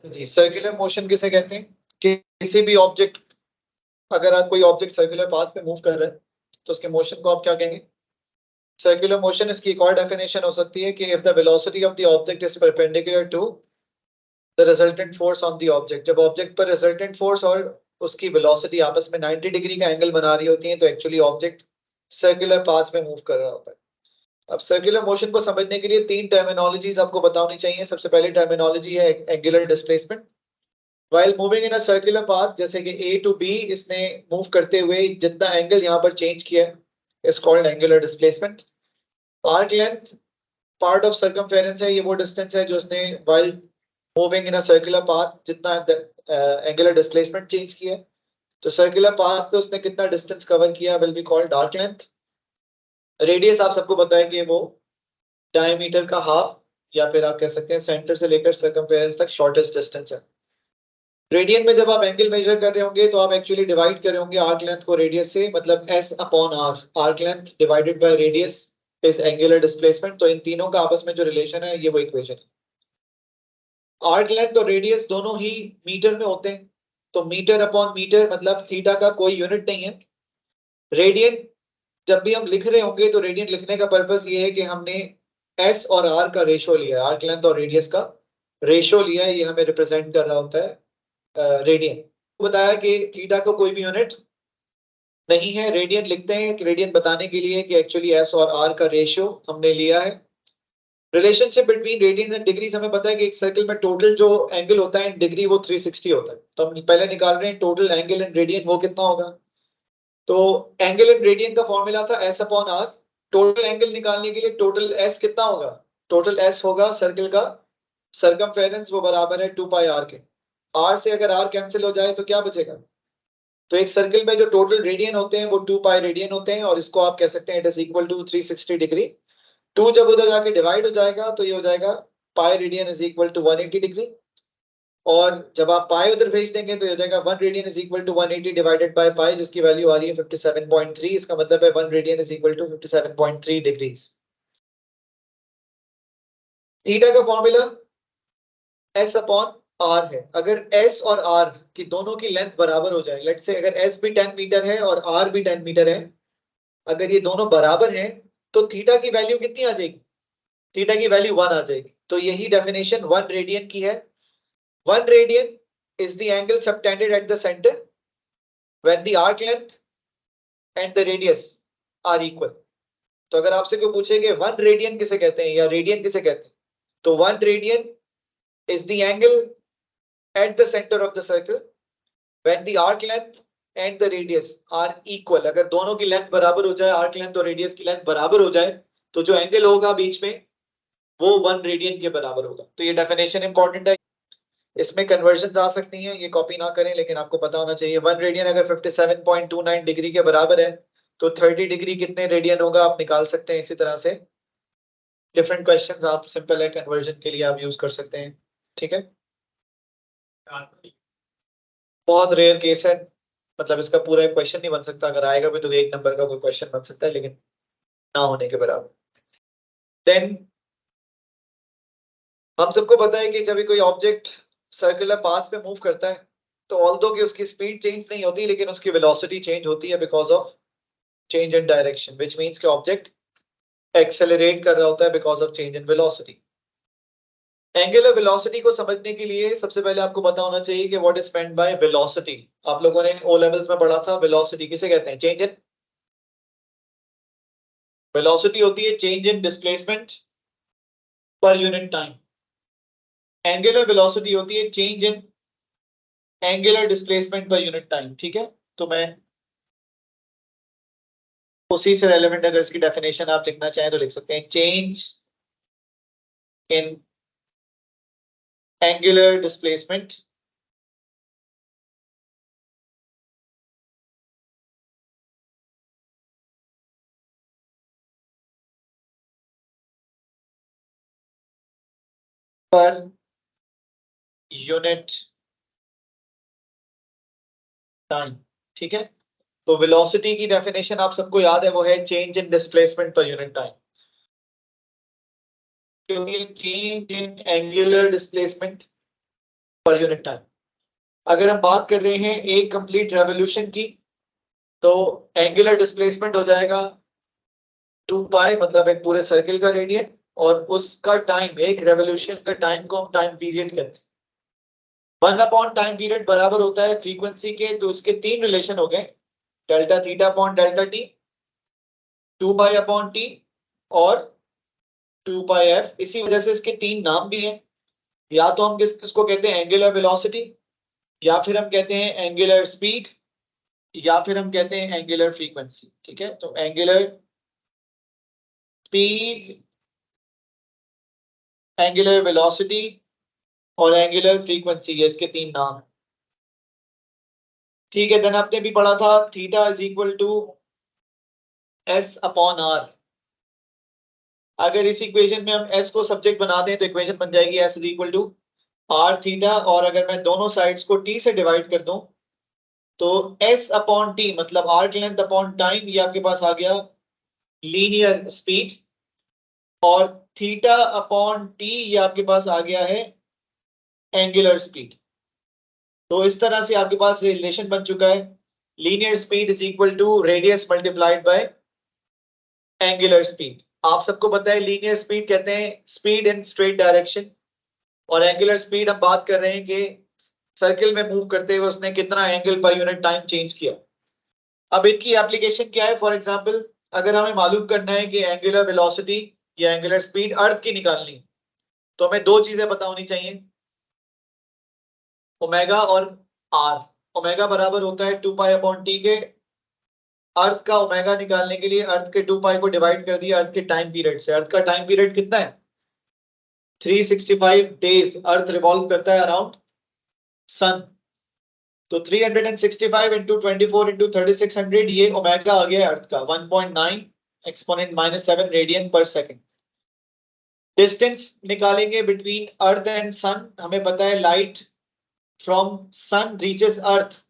जी, circular motion किसे कहते हैं? किसी भी ऑब्जेक्ट, अगर आप कोई ऑब्जेक्ट सर्कुलर पाथ पे मूव कर रहे हैं तो उसके मोशन को आप क्या कहेंगे? Circular motion. इसकी एक और डेफिनेशन हो सकती है कि if the velocity of the object is perpendicular to the resultant force on the object. जब ऑब्जेक्ट पर रिजल्टेंट फोर्स और उसकी वेलोसिटी आपस में 90 डिग्री का एंगल बना रही होती है तो एक्चुअली ऑब्जेक्ट सर्कुलर पाथ में मूव कर रहा होता है। अब सर्कुलर मोशन को समझने के लिए तीन टर्मिनोलॉजीज आपको बतानी चाहिए। सबसे पहली टर्मिनोलॉजी है angular displacement. While moving in a circular path, जैसे कि A to B, इसने मूव करते हुए जितना एंगल यहाँ पर चेंज किया is called angular displacement. Arc length part of circumference है, ये वो डिस्टेंस है जो उसने while moving in a circular path जितना angular displacement चेंज किया। तो circular path पे उसने कितना डिस्टेंस कवर किया will be called arc length. Radius आप सबको पता है कि वो डायमीटर का हाफ या फिर आप कह सकते हैं सेंटर से लेकर सर्कमफेरेंस तक शॉर्टेस्ट डिस्टेंस है। रेडियन में जब आप एंगल मेजर कर रहे होंगे तो आप एक्चुअली डिवाइड कर रहे होंगे आर्क लेंथ को रेडियस से, मतलब s upon r, arc length divided by radius is angular displacement. तो इन तीनों का आपस में जो रिलेशन है ये वो इक्वेशन है। आर्क लेंथ और रेडियस दोनों ही मीटर में होते हैं, तो मीटर अपॉन मीटर मतलब थीटा का कोई यूनिट नहीं है। रेडियन जब भी हम लिख रहे होंगे तो रेडियन लिखने का पर्पस ये है कि हमने s और r का रेशियो लिया है, आर्क लेंथ और रेडियस का रेशियो लिया है, ये हमें रिप्रेजेंट कर रहा होता है रेडियन। बताया कि थीटा का कोई भी यूनिट नहीं है, रेडियन लिखते हैं रेडियन बताने के लिए कि एक्चुअली एस और आर का रेशियो हमने लिया है। Relationship between radian and degrees हमें पता है कि एक सर्कल में टोटल जो एंगल होता है इन डिग्री वो 360 होता है। तो हम पहले निकाल रहे हैं टोटल एंगल इन रेडियन, वो कितना होगा? तो एंगल इन रेडियन का फॉर्मूला था S upon R. Total angle निकालने के लिए टोटल एस कितना होगा? टोटल एस होगा सर्कल का सर्कमफेरेंस, वो बराबर है 2 पाई आर के। आर से अगर आर कैंसिल हो जाए तो क्या बचेगा? तो एक सर्कल में जो टोटल रेडियन होते हैं वो 2 पाई रेडियन होते हैं और इसको आप कह सकते हैं it is equal to 360 degree. 2 जब उधर जाके डिवाइड हो जाएगा तो ये हो जाएगा pi radian is equal to 180 degree, और जब आप पाई उधर भेज देंगे तो ये हो जाएगा 1 radian is equal to 180 divided by pi, जिसकी वैल्यू आ रही है 57.3। इसका मतलब है 1 radian is equal to 57.3 degrees. Theta का फॉर्मूला एस अपॉन आर है। अगर एस और आर की दोनों की लेंथ बराबर हो जाए, लेट्स से अगर एस भी 10 मीटर है और आर भी 10 मीटर है, अगर ये दोनों बराबर हैं तो थीटा की वैल्यू कितनी आ जाएगी? थीटा की वैल्यू 1 आ जाएगी। तो यही डेफिनेशन 1 रेडियन की है। 1 radian is the angle subtended at the centre when the arc length and the radius R equal. तो अगर आपसे कोई पूछे कि 1 रेडियन किसे कहते हैं या रेडियन किसे कहते हैं, तो 1 radian is the angle at the center of the circle when the arc length and the radius are equal। अगर दोनों की लेंथ बराबर हो जाए, आर्क लेंथ और रेडियस की लेंथ बराबर हो जाए, तो जो एंगल होगा बीच में वो 1 रेडियन के बराबर होगा। तो ये डेफिनेशन इंपॉर्टेंट है, इसमें कन्वर्जन आ सकती हैं, ये कॉपी ना करें लेकिन आपको पता होना चाहिए। 1 रेडियन अगर 57.29 डिग्री के बराबर है तो 30 डिग्री कितने रेडियन होगा आप निकाल सकते हैं। इसी तरह से डिफरेंट क्वेश्चंस आप सिंपल है कन्वर्जन के लिए आप यूज कर सकते हैं। ठीक है, बहुत रेयर केस है, मतलब इसका पूरा एक क्वेश्चन नहीं बन सकता, अगर आएगा भी तो 1 नंबर का कोई क्वेश्चन बन सकता है लेकिन ना होने के बराबर। देन हम सबको पता है कि जब भी कोई ऑब्जेक्ट सर्कुलर पाथ पे मूव करता है तो ऑल्दो कि उसकी स्पीड चेंज नहीं होती लेकिन उसकी वेलोसिटी चेंज होती है because of change in direction, which means कि ऑब्जेक्ट एक्सेलरेट कर रहा होता है because of change in velocity. Angular velocity को समझने के लिए सबसे पहले आपको पता होना चाहिए कि what is meant by velocity. आप लोगों ने ओ लेवल्स में पढ़ा था वेलोसिटी किसे कहते हैं? चेंज इन वेलोसिटी होती है change in displacement per unit time. Angular velocity होती है change in angular displacement per unit time. ठीक है, तो मैं उसी से रेलेवेंट अगर इसकी डेफिनेशन आप लिखना चाहें तो लिख सकते हैं change in angular displacement per unit time. ठीक है, तो वेलोसिटी की डेफिनेशन आप सबको याद है, वो है change in displacement per unit time. क्योंकि change in angular displacement per unit time. अगर हम बात कर रहे हैं एक कंप्लीट रेवोल्यूशन की, तो एंगुलर डिस्प्लेसमेंट हो जाएगा 2 पाई, मतलब एक पूरे सर्किल का रेडियन, और उसका टाइम, एक रेवोल्यूशन का टाइम को हम टाइम पीरियड कहते हैं। 1 अपॉन टाइम पीरियड बराबर होता है फ्रीक्वेंसी के, तो इसके 3 रिलेशन हो गए, delta theta upon delta T, 2 pi upon T और 2 पाई एफ। इसी वजह से इसके 3 नाम भी हैं। या तो हम किसको कहते हैं एंगुलर वेलोसिटी, या फिर हम कहते हैं एंगुलर स्पीड, या फिर हम कहते हैं एंगुलर फ्रीक्वेंसी। ठीक है, तो एंगुलर स्पीड, एंगुलर वेलोसिटी और एंगुलर फ्रीक्वेंसी, ये इसके 3 नाम हैं। ठीक है, देन आपने भी पढ़ा था theta is equal to S upon R. अगर इस इक्वेशन में हम एस को सब्जेक्ट बना दें तो इक्वेशन बन जाएगी S is equal to R theta, और अगर मैं दोनों साइड्स को टी से डिवाइड कर दूं तो एस अपॉन टी मतलब आर्क लेंथ अपॉन टाइम, ये आपके पास आ गया लीनियर स्पीड, और थीटा अपॉन टी ये आपके पास आ गया है एंगुलर स्पीड। तो इस तरह से आपके पास रिलेशन बन चुका है, linear speed is equal to radius multiplied by angular speed. आप सबको पता है लीनियर स्पीड कहते हैं स्पीड इन स्ट्रेट डायरेक्शन, और एंगुलर स्पीड हम बात कर रहे हैं कि सर्किल में मूव करते हुए उसने कितना एंगल पर यूनिट टाइम चेंज किया। अब इनकी एप्लीकेशन क्या है? फॉर एग्जांपल, अगर हमें मालूम करना है कि एंगुलर वेलोसिटी या एंगुलर स्पीड अर्थ की निकालनी, तो हमें 2 चीजें पता होनी चाहिए, ओमेगा और आर। ओमेगा बराबर होता है 2 पाई अपॉन टी के। अर्थ का ओमेगा निकालने के लिए अर्थ के 2 पाई को डिवाइड कर दिया अर्थ के टाइम पीरियड से। अर्थ का टाइम पीरियड कितना है? 365 डेज अर्थ रिवॉल्व करता है अराउंड सन। तो 365 इंटू 24 इंटू 3600, ये ओमेगा आ गया अर्थ का 1.9 एक्सपोनेंट -7 रेडियन पर सेकंड। डिस्टेंस निकालेंगे बिटवीन अर्थ एंड सन। हमें पता है light from sun reaches earth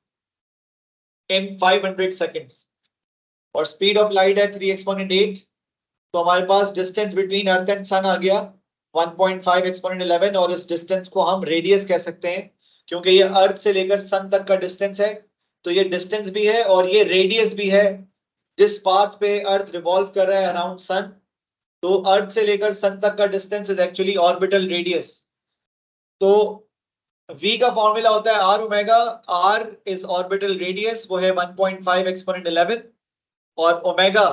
in 500 seconds, और स्पीड ऑफ लाइट है 3 एक्सपोनेंट 8। तो हमारे पास distance between earth and sun आ गया 1.5 एक्सपोनेंट 11, और इस डिस्टेंस को हम रेडियस कह सकते हैं क्योंकि ये अर्थ से लेकर सन तक का डिस्टेंस है। तो ये डिस्टेंस भी है और ये रेडियस भी है जिस पाथ पे अर्थ रिवॉल्व कर रहा है अराउंड सन। तो अर्थ से लेकर सन तक का distance is actually orbital radius. तो v का फॉर्मूला होता है R omega. r is orbital radius, वो है 1.5 एक्सपोनेंट 11, और ओमेगा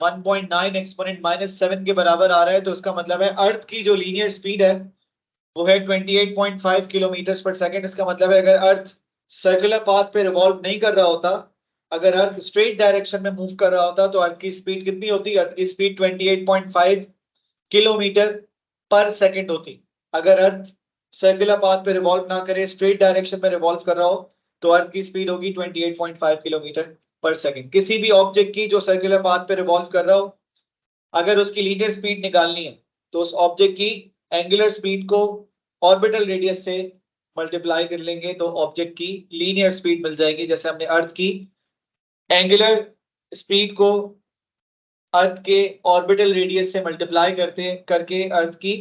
1.9 एक्सपोनेंट -7 के बराबर आ रहा है। तो इसका मतलब है अर्थ की जो लीनियर स्पीड है वो है 28.5 किलोमीटर पर सेकेंड। इसका मतलब है अगर अर्थ सर्कुलर पाथ पे रिवॉल्व नहीं कर रहा होता, अगर अर्थ स्ट्रेट डायरेक्शन में मूव कर रहा होता, तो अर्थ की स्पीड कितनी होती? अर्थ की स्पीड 28.5 किलोमीटर पर सेकेंड होती। अगर अर्थ सर्कुलर पाथ पे रिवॉल्व ना करे, स्ट्रेट डायरेक्शन में रिवॉल्व कर रहा हो, तो अर्थ की स्पीड होगी 28.5 किलोमीटर पर सेकेंड। किसी भी ऑब्जेक्ट की जो सर्कुलर पाथ पे रिवॉल्व कर रहा हो, अगर उसकी लीनियर स्पीड निकालनी है तो उस ऑब्जेक्ट की एंगुलर स्पीड को ऑर्बिटल रेडियस से मल्टीप्लाई कर लेंगे तो ऑब्जेक्ट की लीनियर स्पीड मिल जाएगी। जैसे हमने अर्थ की एंगुलर स्पीड को अर्थ के ऑर्बिटल रेडियस से मल्टीप्लाई करके अर्थ की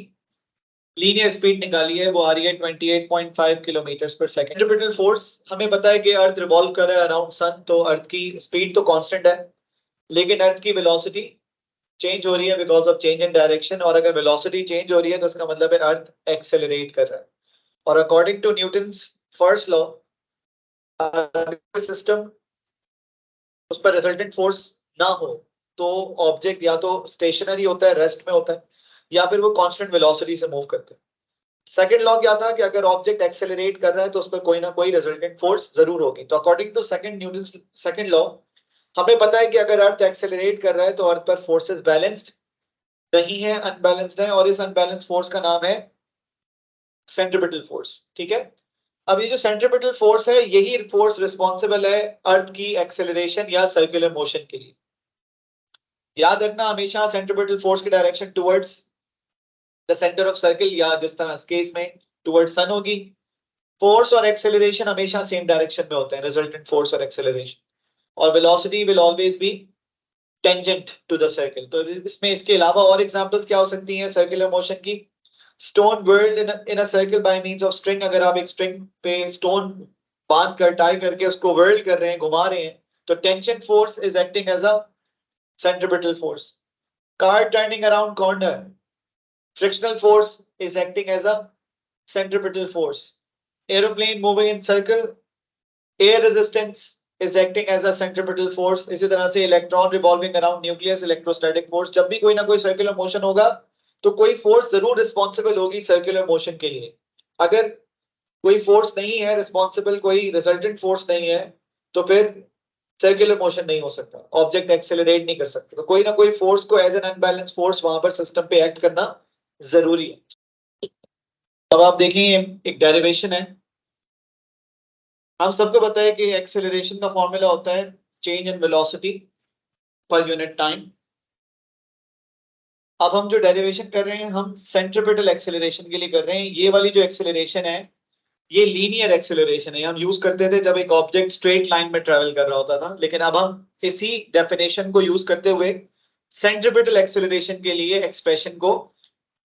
लीनियर स्पीड निकाली है, वो आ रही है 28.5 किलोमीटर पर सेकेंड। सेंट्रीपिटल फोर्स, हमें पता है कि अर्थ रिवॉल्व कर रहा है अराउंड सन, तो अर्थ की स्पीड तो कांस्टेंट है, लेकिन अर्थ की वेलोसिटी चेंज हो रही है because of change in direction. और अगर वेलोसिटी चेंज हो रही है तो इसका मतलब है अर्थ एक्सेलरेट कर रहा है। और according to Newton's first law, अगर सिस्टम उस पर रिजल्टेंट फोर्स ना हो तो ऑब्जेक्ट या तो स्टेशनरी होता है, रेस्ट में होता है, या फिर वो कांस्टेंट वेलोसिटी से मूव करते हैं। सेकंड लॉ क्या था कि अगर ऑब्जेक्ट एक्सेलरेट कर रहा है तो उस पर कोई ना कोई रिजल्टेंट फोर्स जरूर होगी। तो according to Newton's second law, हमें पता है कि अगर अर्थ एक्सेलरेट कर रहा है तो अर्थ पर फोर्सेस बैलेंस्ड नहीं है, अनबैलेंस्ड है, और इस अनबैलेंस्ड फोर्स का नाम है सेंट्रीपिटल फोर्स। ठीक है, अब ये जो सेंट्रीपिटल फोर्स है, यही फोर्स रिस्पॉन्सिबल है अर्थ की एक्सेलरेशन या सर्कुलर मोशन के लिए। याद रखना हमेशा सेंट्रीपिटल फोर्स की direction towards the centre of circle, या जिस तरह केस में टुवर्ड्स सन होगी। फोर्स और एक्सेलरेशन हमेशा सेम डायरेक्शन में होते हैं, रिजल्टेंट फोर्स और एक्सेलरेशन। और velocity will always be tangent to the circle. तो इसमें इसके अलावा और एग्जांपल्स क्या हो सकती हैं सर्कुलर मोशन की? Stone whirled in a circle by means of string, अगर आप एक स्ट्रिंग पे स्टोन बांध कर टाई करके उसको whirl कर रहे हैं, घुमा रहे हैं, तो tension force is acting as a centripetal force. Car turning around corner, frictional force is acting as a centripetal force. Aeroplane moving in circle, air resistance is acting as a centripetal force. इसी तरह से electron revolving around nucleus, electrostatic force. जब भी कोई ना कोई circular motion होगा तो कोई फोर्स जरूर रिस्पॉन्सिबल होगी सर्कुलर मोशन के लिए. अगर कोई फोर्स नहीं है रिस्पॉन्सिबल, कोई रिजल्टेंट फोर्स नहीं है, तो फिर सर्कुलर मोशन नहीं हो सकता, ऑब्जेक्ट एक्सेलरेट नहीं कर सकता. तो कोई ना कोई फोर्स को एज एन अनबैलेंस फोर्स वहां पर सिस्टम पे एक्ट करना जरूरी है. अब आप देखिए एक डेरिवेशन है. हम सबको पता है कि एक्सेलरेशन का फॉर्मूला होता है चेंज इन वेलोसिटी पर यूनिट टाइम. अब हम जो डेरिवेशन कर रहे हैं हम सेंट्रिपेटल एक्सेलरेशन के लिए कर रहे हैं. ये वाली जो एक्सेलरेशन है ये लीनियर एक्सेलरेशन है. हम यूज करते थे जब एक ऑब्जेक्ट स्ट्रेट लाइन में ट्रेवल कर रहा होता था, लेकिन अब हम इसी डेफिनेशन को यूज करते हुए सेंट्रिपेटल एक्सेलरेशन के लिए एक्सप्रेशन को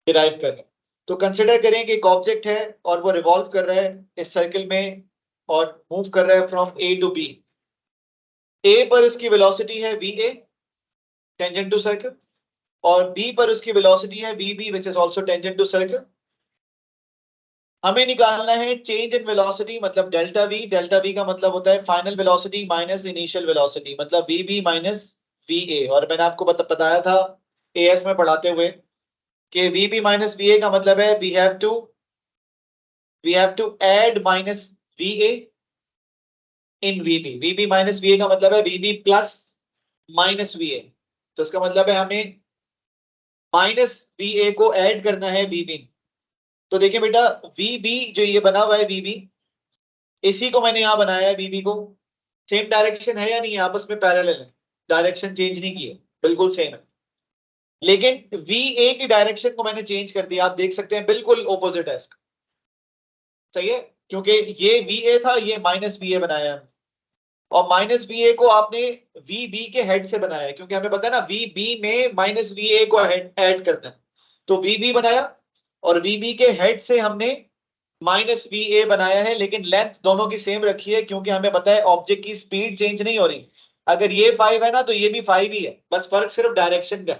डिराइव कर रहे हैं. तो कंसिडर करें कि एक ऑब्जेक्ट है और वो रिवॉल्व कर रहा है इस सर्किल में और मूव कर रहा है from A to B. A पर इसकी वेलोसिटी है va टेंजेंट टू सर्किल, और बी पर उसकी वेलोसिटी है vb which is also tangent to circle. हमें निकालना है चेंज इन वेलोसिटी, मतलब डेल्टा वी. डेल्टा वी का मतलब होता है final velocity minus initial velocity, मतलब वीबी माइनस वीए. और मैंने आपको बताया था एएस में पढ़ाते हुए कि वीबी माइनस वीए का मतलब है we have to add minus VA in VB. VB minus VA का मतलब है वीबी प्लस माइनस वीए. तो इसका मतलब है हमें माइनस वीए को ऐड करना है वीबी. तो देखिए बेटा VB जो ये बना हुआ है VB, इसी को मैंने यहां बनाया है. VB को सेम डायरेक्शन है या नहीं, आपस में पैरेलल है, डायरेक्शन चेंज नहीं की है, बिल्कुल सेम है. लेकिन VA की डायरेक्शन को मैंने चेंज कर दिया. आप देख सकते हैं बिल्कुल ऑपोजिट है इसका. सही है, क्योंकि ये VA था, ये माइनस VA बनाया है. और माइनस VA को आपने VB के हेड से बनाया है, क्योंकि हमें पता है ना VB में माइनस VA को ऐड करना है. तो VB बनाया और VB के हेड से हमने माइनस VA बनाया है, लेकिन लेंथ दोनों की सेम रखी है, क्योंकि हमें पता है ऑब्जेक्ट की स्पीड चेंज नहीं हो रही. अगर ये 5 है ना तो ये भी 5 ही है, बस फर्क सिर्फ डायरेक्शन का.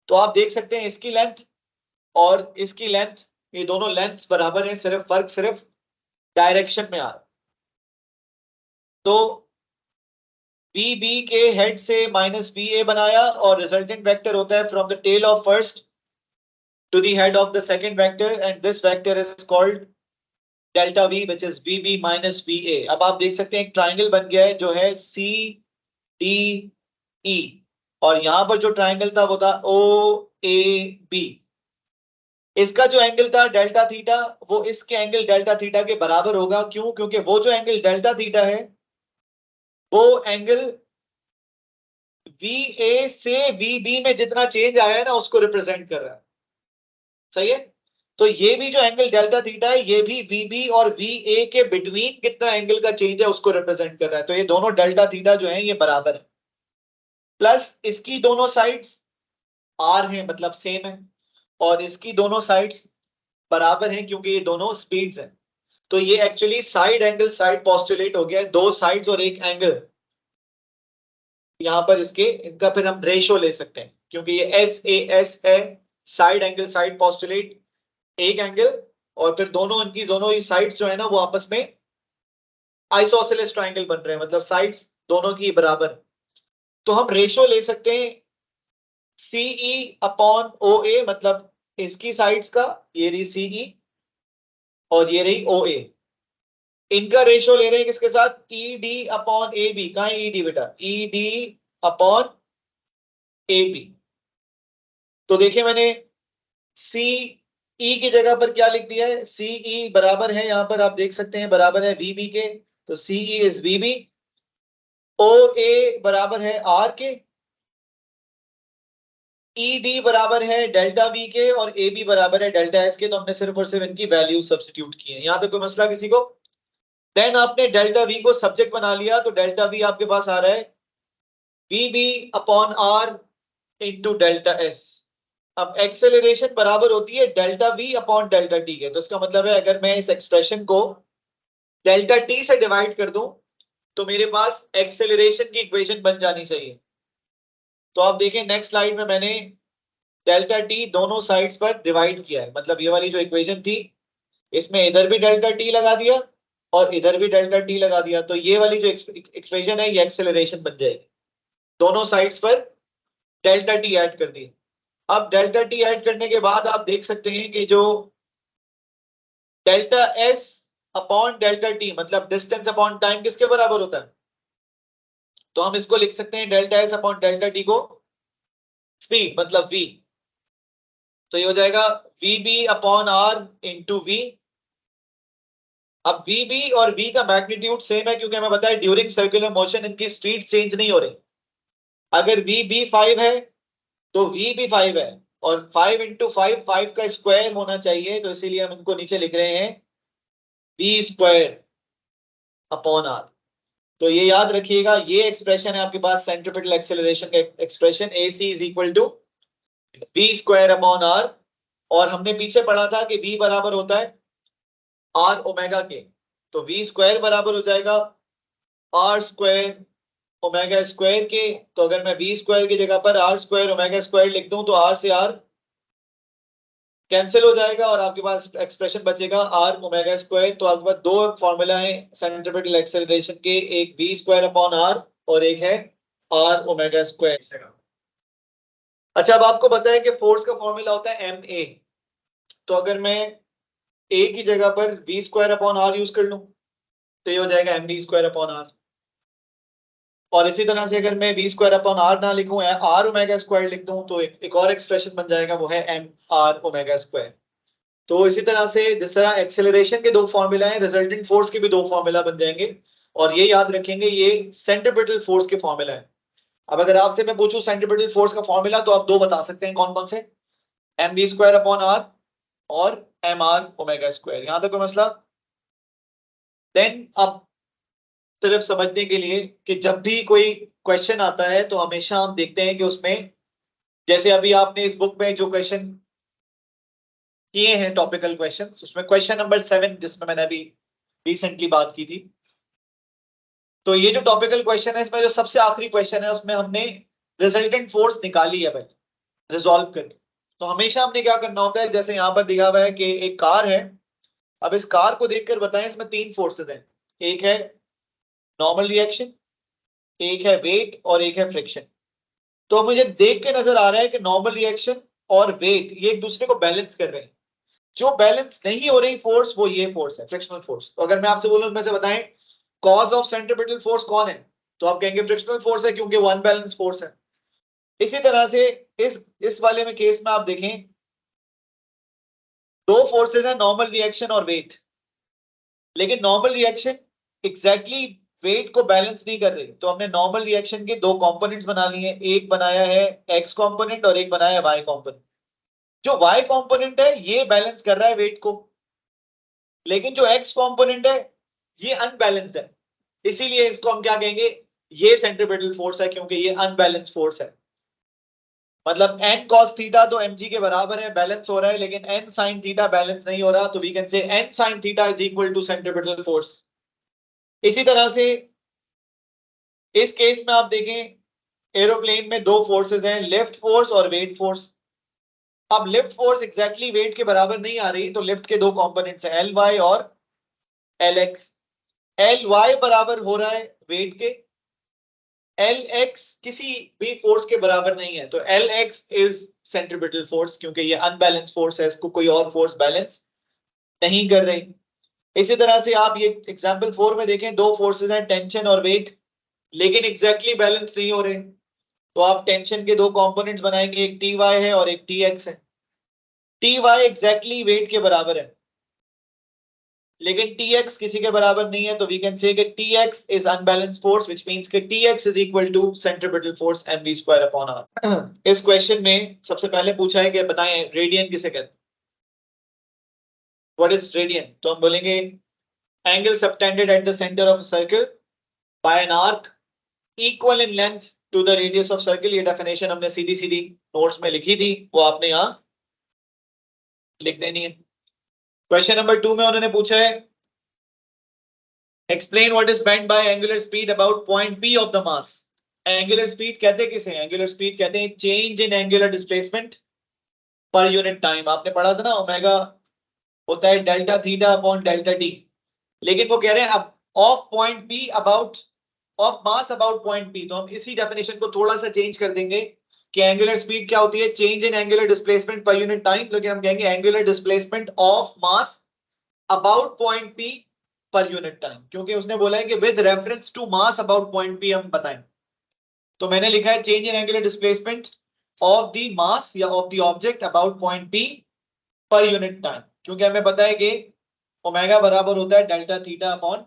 तो आप देख सकते हैं इसकी लेंथ और इसकी लेंथ, ये दोनों लेंथ्स बराबर है, सिर्फ डायरेक्शन में आ रहा. तो VB के हेड से माइनस VA बनाया और रिजल्टेंट वेक्टर होता है from the tail of first to the head of the second vector, and this vector is called delta V, which is VB minus VA. अब आप देख सकते हैं एक ट्राइंगल बन गया है जो है CDE, और यहां पर जो ट्राइंगल था वो था OAB. इसका जो एंगल था डेल्टा थीटा, वो इसके एंगल डेल्टा थीटा के बराबर होगा. क्यों? क्योंकि वो जो एंगल डेल्टा थीटा है वो एंगल VA से VB में जितना चेंज आया है ना उसको रिप्रेजेंट कर रहा है. सही है. तो ये भी जो एंगल डेल्टा थीटा है ये भी VB और VA के बिटवीन कितना एंगल का चेंज है उसको रिप्रेजेंट कर रहा है. तो ये दोनों डेल्टा थीटा जो है ये बराबर है. प्लस इसकी दोनों साइड्स R हैं, मतलब सेम है, और इसकी दोनों साइड्स बराबर हैं क्योंकि ये दोनों स्पीड्स हैं. तो ये actually side angle side postulate हो गया है, दो साइड्स और एक एंगल. यहां पर इनका फिर हम रेशो ले सकते हैं, क्योंकि ये SAS है, साइड एंगल साइड पोस्टुलेट एक एंगल, और फिर दोनों ही साइड्स जो है ना वो आपस में आइसोसेलेस ट्रायंगल बन रहे हैं, मतलब साइड्स दोनों की बराबर. तो हम रेशो ले सकते हैं CE अपॉन OA, मतलब इसकी साइड्स का, ये रही CE और ये रही OA, इनका रेशो ले रहे हैं किसके साथ? ED upon AB. कहां है ED बेटा? ED upon AB. तो देखिए मैंने CE की जगह पर क्या लिख दिया है? CE बराबर है, यहां पर आप देख सकते हैं बराबर है VB के, तो CE इज VB. OA बराबर है R के, ED बराबर है डेल्टा V के, और AB बराबर है डेल्टा S के. तो हमने सिर्फ और सिर्फ इनकी वैल्यू सब्स्टिट्यूट की है. यहां तक कोई मसला किसी को? देन आपने डेल्टा V को सब्जेक्ट बना लिया, तो डेल्टा V आपके पास आ रहा है VB upon R into delta S. अब एक्सेलरेशन बराबर होती है delta we upon delta T के। तो इसका मतलब है अगर मैं इस एक्सप्रेशन को डेल्टा टी से डिवाइड कर दूं तो मेरे पास एक्सेलरेशन की इक्वेशन बन जानी चाहिए। तो आप देखें नेक्स्ट स्लाइड में मैंने डेल्टा टी दोनों साइड्स पर डिवाइड किया है, मतलब ये वाली जो इक्वेशन थी इसमें इधर भी डेल्टा टी लगा दिया और इधर भी डेल्टा टी लगा दिया, तो ये वाली जो इक्वेशन है ये एक्सेलरेशन बन जाएगी। दोनों साइड्स पर डेल्टा टी ऐड कर दी। अब डेल्टा टी ऐड करने के बाद आप देख सकते हैं कि जो delta S upon delta T मतलब डिस्टेंस अपॉन टाइम किसके बराबर होता है? तो हम इसको लिख सकते हैं delta S upon delta T को स्पीड मतलब v। तो ये हो जाएगा V B upon R into V. अब वी बी और v का मैग्नीट्यूड सेम है क्योंकि हमें बताया ड्यूरिंग सर्कुलर मोशन इनकी स्पीड चेंज नहीं हो रही। अगर वी बी 5 है तो v भी 5 है और 5 इंटू 5 5 का स्क्वायर होना चाहिए, तो इसीलिए हम इनको नीचे लिख रहे हैं v स्क्वायर अपॉन आर। तो ये याद रखिएगा, ये एक्सप्रेशन है आपके पास सेंट्रीपिटल एक्सेलरेशन का expression AC is equal to v square upon R. और हमने पीछे पढ़ा था कि v बराबर होता है आर ओमेगा के, तो v स्क्वायर बराबर हो जाएगा आर स्क्वायर ओमेगा स्क्वायर के। तो अगर मैं v स्क्वायर की जगह पर आर स्क्वायर ओमेगा स्क्वायर लिख दूं तो आर से आर कैंसिल हो जाएगा और आपके पास एक्सप्रेशन बचेगा आर ओमेगा स्क्वायर। तो आपके पास दो फॉर्मूला है सेंट्रीपिटल एक्सेलरेशन के, एक v स्क्वायर अपॉन आर और एक है आर ओमेगा स्क्वायर। अच्छा, अब आपको पता है कि फोर्स का फॉर्मूला होता है ma। तो अगर मैं a की जगह पर v square upon R use कर लूं तो ये हो जाएगा mv स्क्वायर अपॉन आर। और इसी तरह से अगर मैं v स्क्वायर अपॉन आर ना लिखूं आर ओमेगा स्क्वायर लिख दूं तो एक और एक्सप्रेशन बन जाएगा, वो है m आर ओमेगा स्क्वायर। तो इसी तरह से जिस तरह एक्सेलरेशन के दो फॉर्मूला हैं, रिजल्टेंट फोर्स के भी दो फॉर्मूला बन जाएंगे। और ये याद रखेंगे ये सेंट्रीपिटल फोर्स के फॉर्मूला है। अब अगर आपसे मैं पूछूं सेंट्रीपिटल फोर्स का फॉर्मूला तो आप दो बता सकते हैं, कौन कौन से? mv स्क्वायर अपॉन आर और एम आर ओमेगा स्क्वायर। यहां तक कोई मसला? देन अब सिर्फ समझने के लिए कि जब भी कोई क्वेश्चन आता है तो हमेशा हम देखते हैं कि उसमें, जैसे अभी आपने इस बुक में जो क्वेश्चन किए हैं टॉपिकल क्वेश्चंस, उसमें क्वेश्चन नंबर 7 जिसमें मैंने अभी रिसेंटली बात की थी, तो ये जो टॉपिकल क्वेश्चन है इसमें जो सबसे आखिरी क्वेश्चन है उसमें हमने रिजल्टेंट फोर्स निकाली है भाई, रिजॉल्व करके। तो हमेशा हमने क्या करना होता है, जैसे यहाँ पर दिखा हुआ है कि एक कार है, अब इस कार को देखकर बताएं इसमें तीन फोर्सेस हैं, एक है नॉर्मल रिएक्शन, एक है वेट और एक है फ्रिक्शन। तो मुझे देख के नजर आ रहा है कि नॉर्मल रिएक्शन और वेट ये एक दूसरे को बैलेंस कर रहे हैं। जो बैलेंस नहीं हो रही फोर्स वो ये फोर्स है, फ्रिक्शनल फोर्स। तो अगर मैं आपसे बोलूं उनमें से बताएं कॉज ऑफ सेंट्रीपिटल फोर्स कौन है, तो आप कहेंगे फ्रिक्शनल फोर्स है क्योंकि वो अनबैलेंस फोर्स है। इसी तरह से इस वाले में केस में आप देखें दो फोर्सेस हैं, नॉर्मल रिएक्शन और वेट, लेकिन नॉर्मल रिएक्शन एग्जैक्टली वेट को बैलेंस नहीं कर रही। तो हमने नॉर्मल रिएक्शन के दो कंपोनेंट्स बना लिए हैं, एक बनाया है एक्स कंपोनेंट और एक बनाया है वाई कंपोनेंट। जो वाई कंपोनेंट है ये बैलेंस कर रहा है वेट को, लेकिन जो एक्स कंपोनेंट है ये अनबैलेंस्ड है, इसीलिए इसको हम क्या कहेंगे, ये सेंट्रीपिटल फोर्स है क्योंकि ये अनबैलेंस फोर्स है। मतलब n cos थीटा तो mg के बराबर है, बैलेंस हो रहा है, लेकिन n sin थीटा बैलेंस नहीं हो रहा, तो we can say n sin theta is equal to centripetal force. इसी तरह से इस केस में आप देखें एरोप्लेन में दो फोर्सेस हैं, लिफ्ट फोर्स और वेट फोर्स। अब लिफ्ट फोर्स एग्जैक्टली वेट के बराबर नहीं आ रही, तो लिफ्ट के दो कंपोनेंट्स हैं Ly और Lx। Ly बराबर हो रहा है वेट के, Lx किसी भी फोर्स के बराबर नहीं है, तो Lx इज सेंट्रीपिटल फोर्स क्योंकि ये अनबैलेंस फोर्स है, इसको कोई और फोर्स बैलेंस नहीं कर रही। इसी तरह से आप ये एग्जांपल 4 में देखें दो फोर्सेस हैं टेंशन और वेट, लेकिन एग्जैक्टली बैलेंस नहीं हो रहे, तो आप टेंशन के दो कंपोनेंट्स बनाएंगे, एक Ty है और एक Tx है। Ty एग्जैक्टली वेट के बराबर है लेकिन Tx किसी के बराबर नहीं है, तो वी कैन से कि Tx is unbalanced force which means कि Tx is equal to centripetal force mv square upon r। इस क्वेश्चन में सबसे पहले पूछा है कि बताएं रेडियन किसे कहते हैं, व्हाट इज रेडियन? तो हम बोलेंगे angle subtended at the centre of a circle by an arc equal in length to the radius of circle. ये डेफिनेशन हमने सीधी सीधी नोट्स में लिखी थी, वो आपने यहाँ लिख देनी है। क्वेश्चन नंबर 2 में उन्होंने पूछा है explain what is meant by angular speed about point P of the mass. Angular speed कहते किसे हैं? एंगुलर स्पीड कहते हैं change in angular displacement per unit time. आपने पढ़ा था ना, ओमेगा होता है delta theta upon delta T. लेकिन वो कह रहे हैं अब of point P about of mass about point P, तो हम इसी डेफिनेशन को थोड़ा सा चेंज कर देंगे कि एंगुलर स्पीड क्या होती है? Change in angular displacement per unit time. लेकिन हम कहेंगे angular displacement of mass about point P per unit time, क्योंकि उसने बोला है कि with reference to mass about point P हम बताएं। तो मैंने लिखा है change in angular displacement of the mass या of the object about point P per unit time, क्योंकि हमें पता है कि ओमेगा बराबर होता है delta theta upon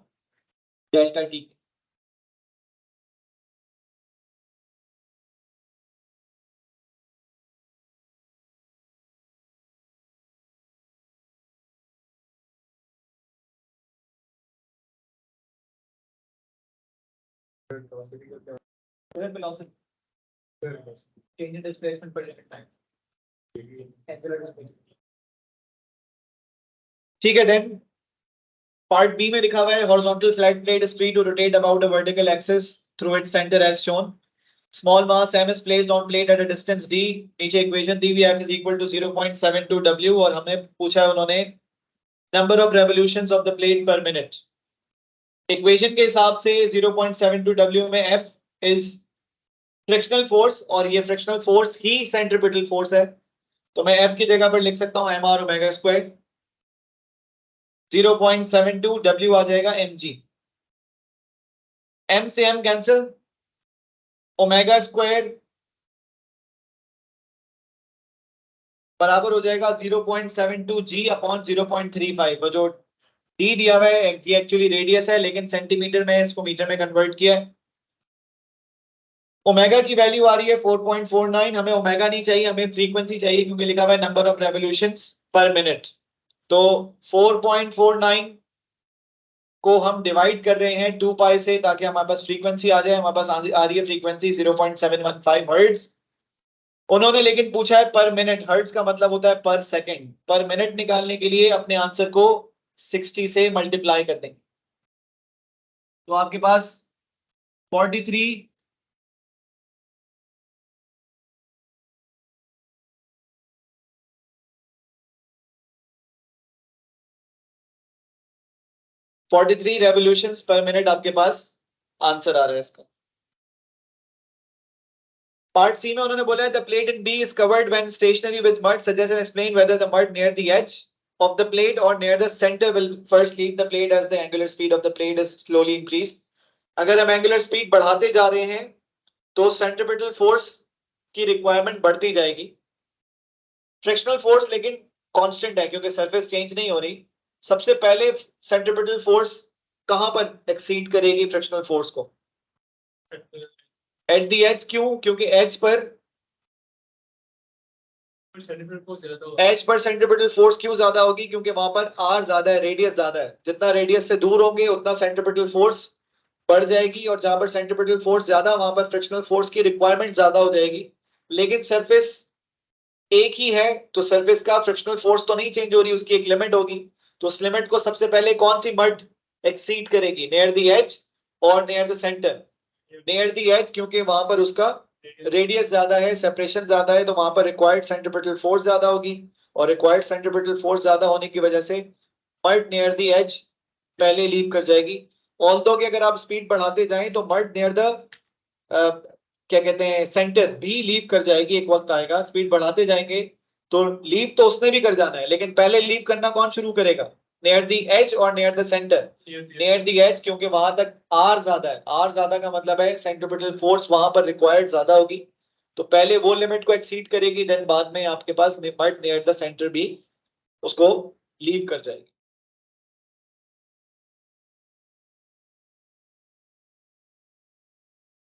delta T. Change in displacement per unit time. ठीक है, देन पार्ट बी में लिखा हुआ है horizontal flat plate is free to rotate about a vertical axis through its center as shown. Small mass m is placed on plate at a distance d. नीचे equation दी हुई f is equal to 0.72 w और हमें पूछा है उन्होंने number of revolutions of the plate per minute. Equation के हिसाब से 0.72 w में f is फ्रिक्शनल फोर्स और ये फ्रिक्शनल फोर्स ही सेंट्रीपिटल फोर्स है, तो मैं F की जगह पर लिख सकता हूं mr ओमेगा स्क्वायर। 0.72 W आ जाएगा mg। m से m कैंसिल, ओमेगा स्क्वायर बराबर हो जाएगा 0.72 g अपॉन 0.35। वो जो d दिया हुआ है ये एक्चुअली रेडियस है, लेकिन सेंटीमीटर में इसको मीटर में कन्वर्ट किया है। ओमेगा की वैल्यू आ रही है 4.49। हमें ओमेगा नहीं चाहिए, हमें फ्रीक्वेंसी चाहिए, क्योंकि लिखा हुआ है नंबर ऑफ रेवोल्यूशंस पर मिनट। तो 4.49 को हम डिवाइड कर रहे हैं 2 पाई से, ताकि हमारे पास फ्रीक्वेंसी आ जाए। हमारे पास आ रही है फ्रीक्वेंसी 0.715 हर्ट्ज। उन्होंने लेकिन पूछा है पर मिनट, हर्ट्ज का मतलब होता है पर सेकंड। पर मिनट निकालने के लिए अपने आंसर को 60 से मल्टीप्लाई कर देंगे, तो आपके पास 43 रेवोल्यूशंस पर मिनट आपके पास आंसर आ रहा है इसका। पार्ट सी में उन्होंने बोला है the plate in B is covered when stationary with mud, suggest and explain whether the mud near the edge of the plate or near the center will first leave the plate as the angular speed of the plate is slowly increased. अगर हम angular speed बढ़ाते जा रहे हैं तो centripetal force की requirement बढ़ती जाएगी। फ्रिक्शनल फोर्स लेकिन कांस्टेंट है, क्योंकि सरफेस चेंज नहीं हो रही। सबसे पहले सेंट्रीपिटल फोर्स कहां पर एक्सीड करेगी फ्रिक्शनल फोर्स को? At the edge. क्यों? क्योंकि एज पर सेंट्रीपिटल फोर्स क्यों ज्यादा होगी? क्योंकि वहां पर आर ज्यादा है, रेडियस ज्यादा है। जितना रेडियस से दूर होंगे उतना सेंट्रीपिटल फोर्स बढ़ जाएगी, और जहां पर सेंट्रीपिटल फोर्स ज्यादा वहां पर फ्रिक्शनल फोर्स की रिक्वायरमेंट ज्यादा हो जाएगी। लेकिन सरफेस एक ही है, तो सरफेस का फ्रिक्शनल फोर्स तो नहीं चेंज हो रही, उसकी एक लिमिट होगी। तो उस लिमिट को सबसे पहले कौन सी मड एक्सीड करेगी? नियर द एज और near the centre? Near the edge, क्योंकि वहां पर उसका रेडियस ज्यादा है, सेपरेशन ज्यादा है, तो वहां पर रिक्वायर्ड सेंट्रीपिटल फोर्स ज्यादा होगी, और रिक्वायर्ड सेंट्रीपिटल फोर्स ज्यादा होने की वजह से मड नियर द एज पहले लीव कर जाएगी। ऑल्दो कि अगर आप स्पीड बढ़ाते जाएं तो मड नियर द क्या कहते हैं सेंटर भी लीव कर जाएगी। एक वक्त आएगा स्पीड बढ़ाते जाएंगे तो लीव तो उसने भी कर जाना है, लेकिन पहले लीव करना कौन शुरू करेगा? नियर द एज और near the centre? Near the edge, क्योंकि वहां तक आर ज्यादा है। आर ज्यादा का मतलब है सेंट्रीपिटल फोर्स वहां पर रिक्वायर्ड ज्यादा होगी, तो पहले वो लिमिट को एक्सीड करेगी, देन बाद में आपके पास मड नियर द सेंटर भी उसको लीव कर जाएगी।